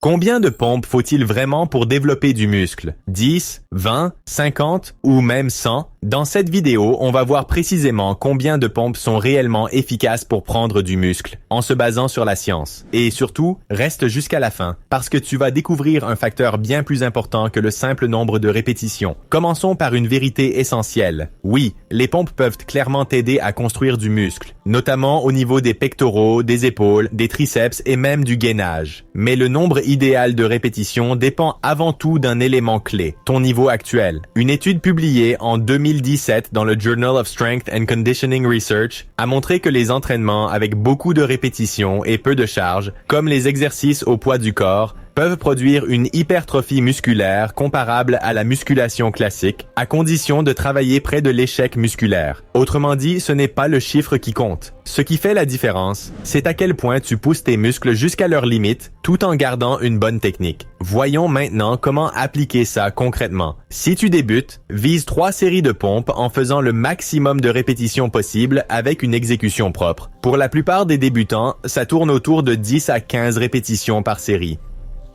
Combien de pompes faut-il vraiment pour développer du muscle? 10, 20, 50 ou même 100? Dans cette vidéo, on va voir précisément combien de pompes sont réellement efficaces pour prendre du muscle, en se basant sur la science. Et surtout, reste jusqu'à la fin, parce que tu vas découvrir un facteur bien plus important que le simple nombre de répétitions. Commençons par une vérité essentielle. Oui, les pompes peuvent clairement t'aider à construire du muscle, notamment au niveau des pectoraux, des épaules, des triceps et même du gainage. Mais le nombre idéal de répétitions dépend avant tout d'un élément clé, ton niveau actuel. Une étude publiée en 2017 dans le Journal of Strength and Conditioning Research a montré que les entraînements avec beaucoup de répétitions et peu de charge, comme les exercices au poids du corps, peuvent produire une hypertrophie musculaire comparable à la musculation classique, à condition de travailler près de l'échec musculaire. Autrement dit, ce n'est pas le chiffre qui compte. Ce qui fait la différence, c'est à quel point tu pousses tes muscles jusqu'à leurs limites, tout en gardant une bonne technique. Voyons maintenant comment appliquer ça concrètement. Si tu débutes, vise 3 séries de pompes en faisant le maximum de répétitions possible avec une exécution propre. Pour la plupart des débutants, ça tourne autour de 10 à 15 répétitions par série.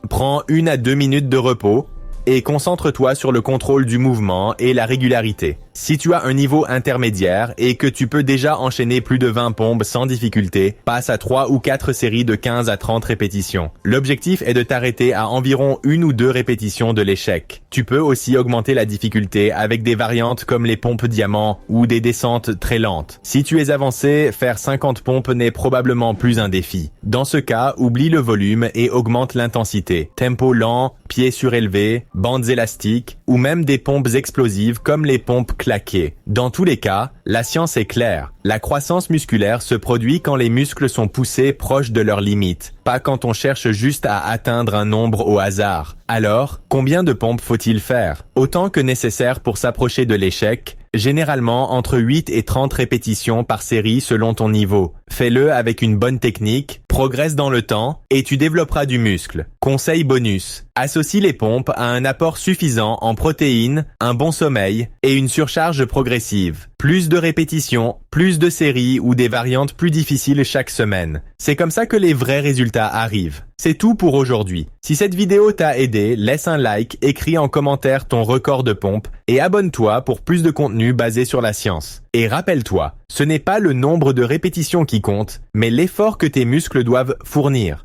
Prends 1 à 2 minutes de repos et concentre-toi sur le contrôle du mouvement et la régularité. Si tu as un niveau intermédiaire et que tu peux déjà enchaîner plus de 20 pompes sans difficulté, passe à 3 ou 4 séries de 15 à 30 répétitions. L'objectif est de t'arrêter à environ 1 ou 2 répétitions de l'échec. Tu peux aussi augmenter la difficulté avec des variantes comme les pompes diamants ou des descentes très lentes. Si tu es avancé, faire 50 pompes n'est probablement plus un défi. Dans ce cas, oublie le volume et augmente l'intensité. Tempo lent, pieds surélevés, bandes élastiques ou même des pompes explosives comme les pompes claquées. Dans tous les cas, la science est claire. La croissance musculaire se produit quand les muscles sont poussés proches de leurs limites, pas quand on cherche juste à atteindre un nombre au hasard. Alors, combien de pompes faut-il faire? Autant que nécessaire pour s'approcher de l'échec, généralement entre 8 et 30 répétitions par série selon ton niveau. Fais-le avec une bonne technique, progresse dans le temps et tu développeras du muscle. Conseil bonus, associe les pompes à un apport suffisant en protéines, un bon sommeil et une surcharge progressive. Plus de répétitions, plus de séries ou des variantes plus difficiles chaque semaine. C'est comme ça que les vrais résultats arrivent. C'est tout pour aujourd'hui. Si cette vidéo t'a aidé, laisse un like, écris en commentaire ton record de pompe et abonne-toi pour plus de contenu basé sur la science. Et rappelle-toi, ce n'est pas le nombre de répétitions qui compte, mais l'effort que tes muscles doivent fournir.